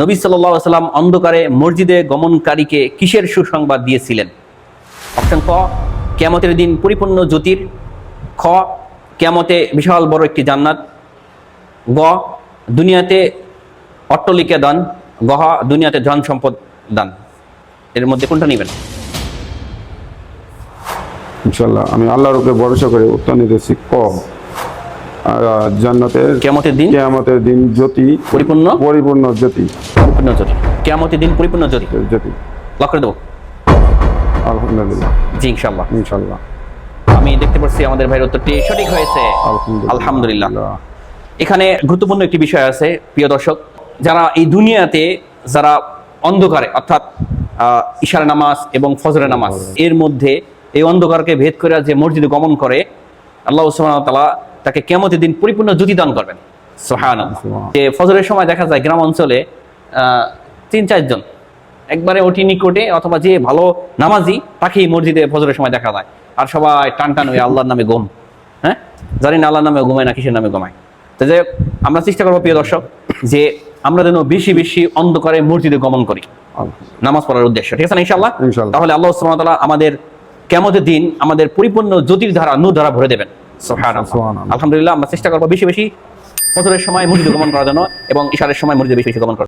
নবী সাল্লাল্লাহু আলাইহি ওয়াসাল্লাম অন্ধকারে মসজিদে গমনকারীকে কিসের সুসংবাদ দিয়েছিলেন? অপশন ক, কিয়ামতের দিন পরিপূর্ণ জ্যোতির। খ, কিয়ামতে বিশাল বড় একটি জান্নাত। গ, দুনিয়াতে অট্টালিকা দান। গ, দুনিয়াতে ধন সম্পদ দান। এর মধ্যে কোনটা নেবেন? ইনশাআল্লাহ আমি আল্লাহর উপরে ভরসা করে উত্তর নিতেছি ক, জান্নাতের কিয়ামতের দিন জ্যোতি, পরিপূর্ণ জ্যোতি। পরিপূর্ণ জ্যোতি, কিয়ামতের দিন পরিপূর্ণ জ্যোতি। লক করে দেবো? আলহামদুলিল্লাহ। জি ইনশাআল্লাহ। ইনশাআল্লাহ। আমি দেখতে পাচ্ছি আমাদের ভাইয়ের উত্তরটি সঠিক হয়েছে। আলহামদুলিল্লাহ। এখানে গুরুত্বপূর্ণ একটি বিষয় আছে প্রিয় দর্শক, যারা এই দুনিয়াতে যারা অন্ধকারে অর্থাৎ ইশারা নামাজ এবং ফজরের নামাজ এর মধ্যে এই অন্ধকারকে ভেদ করে যে মসজিদে গমন করে, আল্লাহ সুবহানাহু ওয়া তাআলা তাকে কিয়ামতের দিন পরিপূর্ণ জ্যোতি দান করবেন। সুবহানাল্লাহ। যে ফজরের সময় দেখা যায় গ্রাম অঞ্চলে 3-4 জন একবারে অতি নিকটে অথবা যে ভালো নামাজি তাকেই মসজিদে ফজরের সময় দেখা যায়, আর সবাই টান টান হয়ে আল্লাহর নামে ঘুম। হ্যাঁ, জানি না আল্লাহর নামে ঘুমায় না কিসের নামে ঘুমায়। তো যে আমরা চেষ্টা করবো প্রিয় দর্শক যে আমরা যেন বেশি বেশি অন্ধকারে মসজিদে গমন করি নামাজ পড়ার উদ্দেশ্য, ঠিক আছে না ইনশাআল্লাহ? তাহলে আল্লাহ সুবহানাহু ওয়া তাআলা আমাদের কিয়ামতের দিন আমাদের পরিপূর্ণ জ্যোতির ধারা নূর ধারা ভরে দেবেন। সুবহানাল্লাহ। আলহামদুলিল্লাহ। আমরা চেষ্টা করবো বেশি বেশি ফজরের সময় মসজিদে গমন করার জন্য এবং ইশারের সময় মসজিদে বেশি বেশি গমন করার।